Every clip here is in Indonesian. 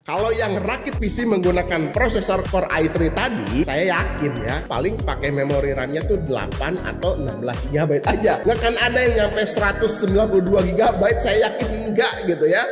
Kalau yang rakit PC menggunakan prosesor Core i3 tadi, saya yakin ya, paling pakai memori RAM-nya tuh 8 atau 16 GB aja. Nggak akan ada yang nyampe 192 GB, saya yakin enggak gitu ya.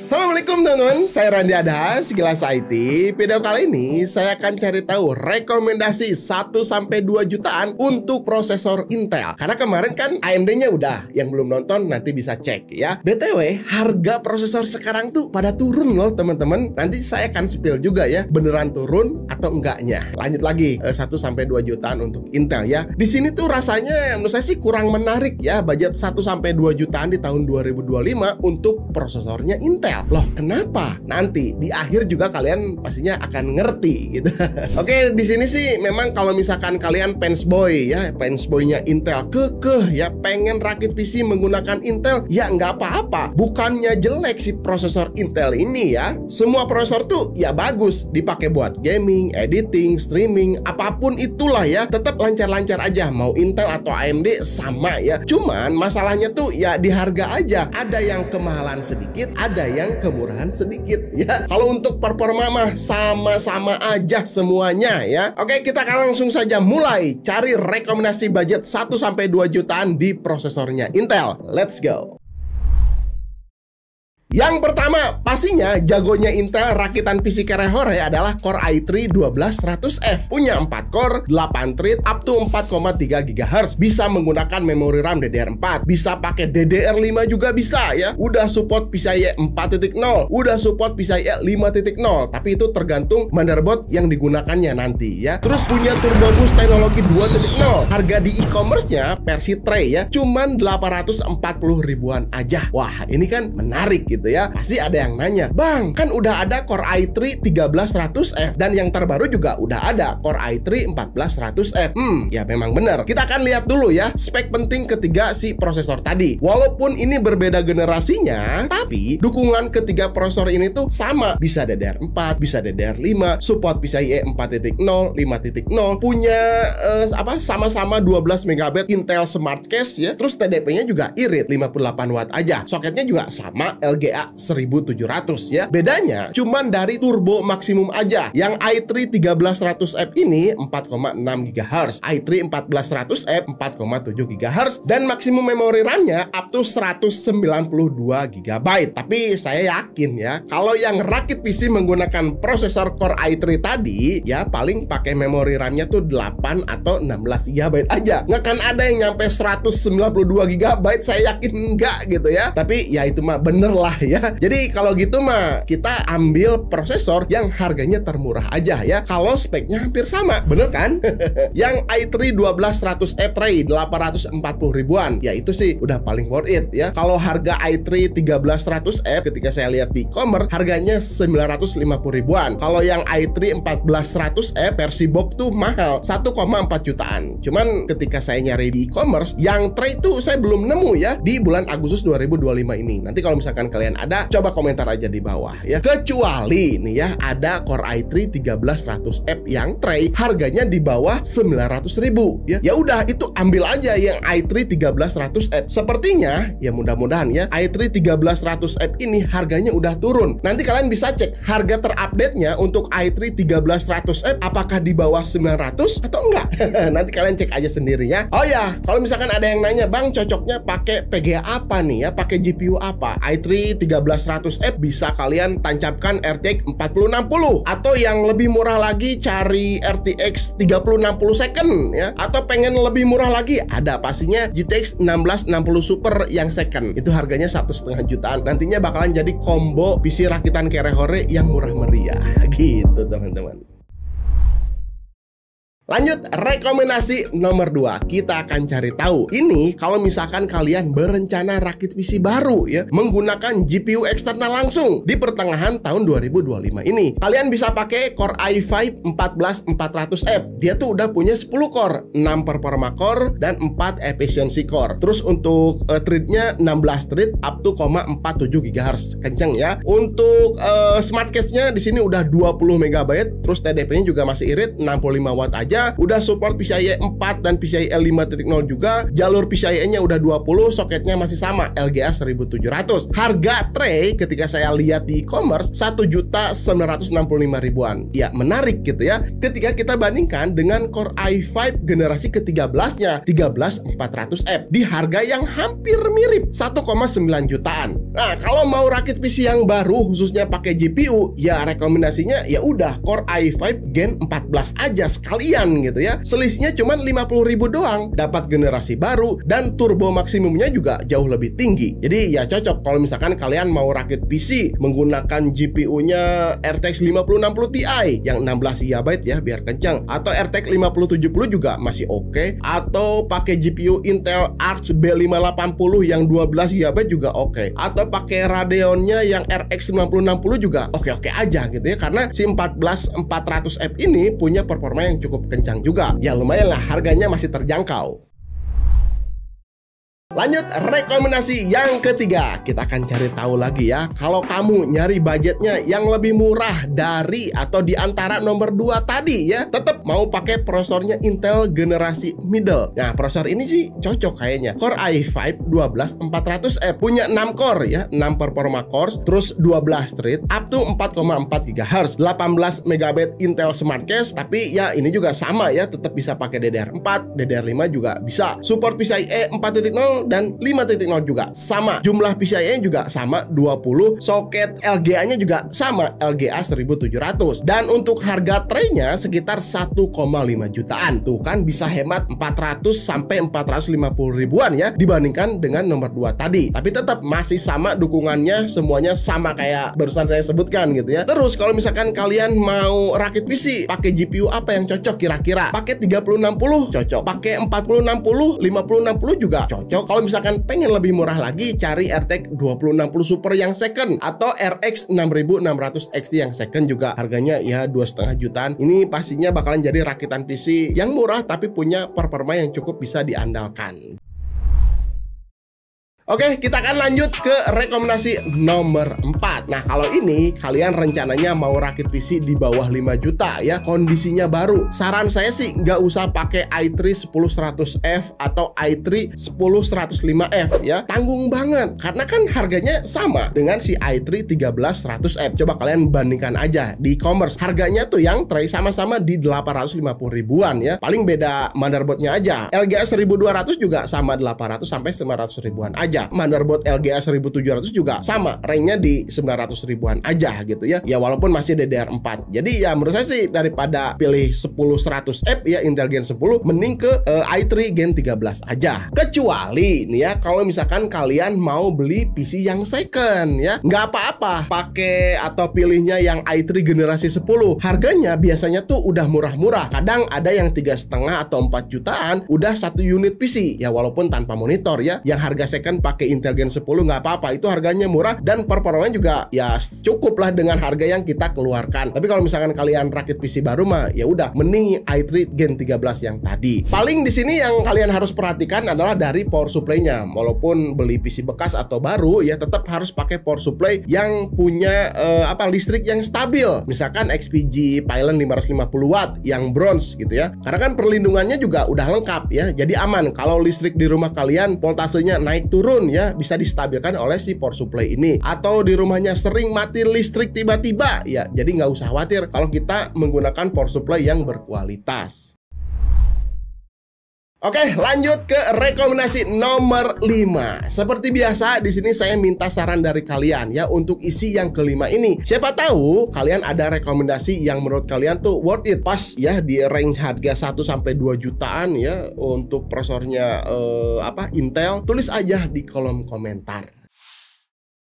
Assalamualaikum teman-teman, saya Randy Adha, Sekilas IT. Video kali ini saya akan cari tahu rekomendasi 1-2 jutaan untuk prosesor Intel. Karena kemarin kan AMD-nya udah, yang belum nonton nanti bisa cek ya. BTW, harga prosesor sekarang tuh pada turun loh teman-teman. Nanti saya akan spill juga ya, beneran turun atau enggaknya. Lanjut lagi, 1-2 jutaan untuk Intel ya. Di sini tuh rasanya menurut saya sih kurang menarik ya, budget 1-2 jutaan di tahun 2025 untuk prosesornya Intel. Loh, kenapa? Nanti di akhir juga kalian pastinya akan ngerti gitu. Oke, di sini sih memang kalau misalkan kalian fansboy ya, fansboynya Intel, kekeh ya, pengen rakit PC menggunakan Intel, ya nggak apa-apa. Bukannya jelek si prosesor Intel ini ya. Semua prosesor tuh ya bagus, dipakai buat gaming, editing, streaming, apapun itulah ya, tetap lancar-lancar aja. Mau Intel atau AMD sama ya. Cuman masalahnya tuh ya di harga aja. Ada yang kemahalan sedikit, ada yang kemurahan sedikit ya. Kalau untuk performa mah sama-sama aja semuanya ya. Oke, kita akan langsung saja mulai cari rekomendasi budget 1-2 jutaan di prosesornya Intel. Let's go. Yang pertama, pastinya jagonya Intel rakitan PC Kerehore adalah Core i3 12100F. Punya 4 core, 8 thread, up to 4,3 GHz. Bisa menggunakan memori RAM DDR4. Bisa pakai DDR5 juga bisa ya. Udah support PCIe 4.0, udah support PCIe 5.0. Tapi itu tergantung motherboard yang digunakannya nanti ya. Terus punya Turbo Boost teknologi 2.0. Harga di e-commerce-nya versi tray ya, cuman 840 ribuan aja. Wah, ini kan menarik gitu ya. Pasti ada yang nanya, "Bang, kan udah ada Core i3 13100F dan yang terbaru juga udah ada Core i3 14100F." Ya memang benar. Kita akan lihat dulu ya spek penting ketiga si prosesor tadi. Walaupun ini berbeda generasinya, tapi dukungan ketiga prosesor ini tuh sama. Bisa DDR4, bisa DDR5, support PCIe 4.0, 5.0, punya sama-sama 12 MB Intel Smart Case ya. Terus TDP-nya juga irit 58 watt aja. Soketnya juga sama LGA 1700 ya. Bedanya cuman dari turbo maksimum aja. Yang i3 13100F ini 4,6 GHz, i3 14100F 4,7 GHz, dan maksimum memori RAM-nya up to 192 GB. Tapi saya yakin ya, kalau yang rakit PC menggunakan prosesor Core i3 tadi, ya paling pakai memori RAM-nya tuh 8 atau 16 GB aja. Nggak akan ada yang nyampe 192 GB, saya yakin enggak gitu ya. Tapi ya itu mah bener lah ya. Jadi kalau gitu mah kita ambil prosesor yang harganya termurah aja ya. Kalau speknya hampir sama, bener kan? Yang i3 12100F tray 840 ribuan, ya itu sih udah paling worth it ya. Kalau harga i3 13100F ketika saya lihat di e-commerce harganya 950 ribuan. Kalau yang i3 14100F versi box tuh mahal 1,4 jutaan. Cuman ketika saya nyari di e-commerce yang tray tuh saya belum nemu ya di bulan Agustus 2025 ini. Nanti kalau misalkan kalian ada, coba komentar aja di bawah ya. Kecuali nih ya, ada Core i3 13100F yang tray harganya di bawah 900 ribu ya. Ya udah, itu ambil aja yang i3 13100F. Sepertinya ya mudah-mudahan ya i3 13100F ini harganya udah turun. Nanti kalian bisa cek harga terupdate-nya untuk i3 13100F apakah di bawah 900 atau enggak. Nanti kalian cek aja sendiri ya. Oh ya, kalau misalkan ada yang nanya, "Bang, cocoknya pakai PGA apa nih ya? Pakai GPU apa?" i3 13100F bisa kalian tancapkan RTX 4060, atau yang lebih murah lagi cari RTX 3060 second ya, atau pengen lebih murah lagi ada pastinya GTX 1660 Super yang second. Itu harganya 1,5 jutaan. Nantinya bakalan jadi combo PC rakitan Kerehore yang murah meriah gitu teman-teman. Lanjut, rekomendasi nomor 2. Kita akan cari tahu. Ini kalau misalkan kalian berencana rakit PC baru ya, menggunakan GPU eksternal langsung di pertengahan tahun 2025 ini. Kalian bisa pakai Core i5 14400F. Dia tuh udah punya 10 core, 6 performa core dan 4 efficiency core. Terus untuk thread-nya 16 thread up to 0,47 GHz. Kenceng ya. Untuk smart case-nya di sini udah 20 MB terus TDP-nya juga masih irit 65 watt aja, udah support PCIe 4 dan PCIe 5.0 juga, jalur PCIe-nya udah 20, soketnya masih sama LGA 1700. Harga tray ketika saya lihat di e-commerce 1.965.000-an. Ya, menarik gitu ya. Ketika kita bandingkan dengan Core i5 generasi ke-13-nya 13400F di harga yang hampir mirip 1,9 jutaan. Nah, kalau mau rakit PC yang baru khususnya pakai GPU, ya rekomendasinya ya udah Core i5 Gen 14 aja sekalian gitu ya. Selisihnya cuma 50.000 doang, dapat generasi baru dan turbo maksimumnya juga jauh lebih tinggi. Jadi ya cocok kalau misalkan kalian mau rakit PC menggunakan GPU-nya RTX 5060 Ti yang 16 GB ya biar kencang, atau RTX 5070 juga masih oke, atau pakai GPU Intel Arc B580 yang 12 GB juga oke, atau pakai Radeon-nya yang RX 9060 juga oke-oke aja gitu ya, karena si 14400F ini punya performa yang cukup kencang juga. Ya lumayan lah, harganya masih terjangkau. Lanjut, rekomendasi yang ketiga. Kita akan cari tahu lagi ya, kalau kamu nyari budgetnya yang lebih murah dari atau di antara nomor 2 tadi ya, tetap mau pakai prosesornya Intel generasi middle. Nah, prosesor ini sih cocok kayaknya. Core i5 12400F punya 6 core ya, 6 performa cores, terus 12 thread, up to 4,4 GHz, 18 MB Intel Smart Cache, tapi ya ini juga sama ya, tetap bisa pakai DDR4, DDR5 juga bisa. Support PCIe 4.0 dan 5.0 juga sama. Jumlah PCIe juga sama 20. Soket LGA-nya juga sama LGA 1700. Dan untuk harga tray-nya sekitar 1,5 jutaan. Tuh kan bisa hemat 400 sampai 450 ribuan ya dibandingkan dengan nomor 2 tadi. Tapi tetap masih sama dukungannya, semuanya sama kayak barusan saya sebutkan gitu ya. Terus kalau misalkan kalian mau rakit PC pakai GPU apa yang cocok kira-kira? Pakai 3060 cocok. Pakai 4060, 5060 juga cocok. Kalau misalkan pengen lebih murah lagi, cari RTX 2060 Super yang second atau RX 6600 XT yang second juga harganya ya 2,5 jutaan. Ini pastinya bakalan jadi rakitan PC yang murah tapi punya performa yang cukup bisa diandalkan. Oke, kita akan lanjut ke rekomendasi nomor 4. Nah, kalau ini kalian rencananya mau rakit PC di bawah 5 juta ya, kondisinya baru. Saran saya sih nggak usah pakai i3 10100F atau i3 10105F ya. Tanggung banget, karena kan harganya sama dengan si i3 13100F. Coba kalian bandingkan aja di e-commerce. Harganya tuh yang tray sama-sama di 850 ribuan ya. Paling beda motherboardnya aja. LGA 1200 juga sama 800 sampai 900 ribuan aja. Motherboard LGA 1700 juga sama, range-nya di 900 ribuan aja gitu ya. Ya walaupun masih DDR4. Jadi ya menurut saya sih daripada pilih 10100F ya Intel Gen 10, mending ke i3 Gen 13 aja. Kecuali nih ya, kalau misalkan kalian mau beli PC yang second ya, nggak apa-apa pakai atau pilihnya yang i3 generasi 10. Harganya biasanya tuh udah murah-murah. Kadang ada yang 3,5 atau 4 jutaan udah 1 unit PC ya, walaupun tanpa monitor ya. Yang harga second pakai Intel Gen 10 nggak apa-apa, itu harganya murah dan performanya juga ya cukup lah dengan harga yang kita keluarkan. Tapi kalau misalkan kalian rakit PC baru mah ya udah mending i3 Gen 13 yang tadi. Paling di sini yang kalian harus perhatikan adalah dari power supply-nya. Walaupun beli PC bekas atau baru ya tetap harus pakai power supply yang punya listrik yang stabil. Misalkan XPG Pylon 550 watt yang bronze gitu ya. Karena kan perlindungannya juga udah lengkap ya. Jadi aman kalau listrik di rumah kalian voltasenya naik turun ya, bisa distabilkan oleh si power supply ini. Atau di rumahnya sering mati listrik tiba-tiba ya, jadi nggak usah khawatir kalau kita menggunakan power supply yang berkualitas. Oke, lanjut ke rekomendasi nomor 5. Seperti biasa di sini saya minta saran dari kalian ya untuk isi yang kelima ini. Siapa tahu kalian ada rekomendasi yang menurut kalian tuh worth it, pas ya di range harga 1 sampai 2 jutaan ya untuk prosesornya Intel. Tulis aja di kolom komentar.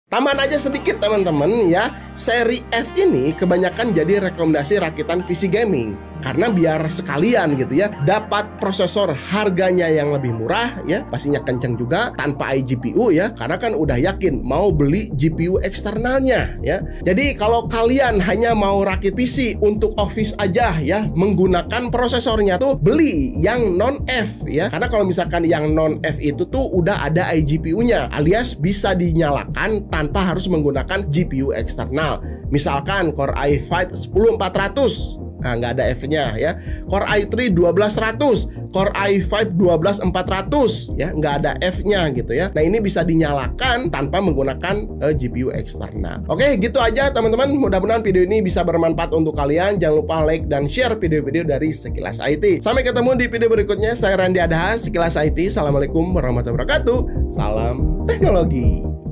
Tambahan aja sedikit teman-teman ya, seri F ini kebanyakan jadi rekomendasi rakitan PC gaming. Karena biar sekalian gitu ya, dapat prosesor harganya yang lebih murah ya, pastinya kenceng juga tanpa iGPU ya, karena kan udah yakin mau beli GPU eksternalnya ya. Jadi kalau kalian hanya mau rakit PC untuk office aja ya, menggunakan prosesornya tuh beli yang non F ya. Karena kalau misalkan yang non F itu tuh udah ada iGPU-nya, alias bisa dinyalakan tanpa harus menggunakan GPU eksternal. Misalkan Core i5 10400. Nah, nggak ada F-nya ya. Core i3 12100, Core i5 12400 ya, nggak ada F-nya gitu ya. Nah, ini bisa dinyalakan tanpa menggunakan GPU eksternal. Oke, gitu aja teman-teman. Mudah-mudahan video ini bisa bermanfaat untuk kalian. Jangan lupa like dan share video-video dari Sekilas IT. Sampai ketemu di video berikutnya. Saya Randy Adaha, Sekilas IT. Assalamualaikum warahmatullahi wabarakatuh. Salam teknologi.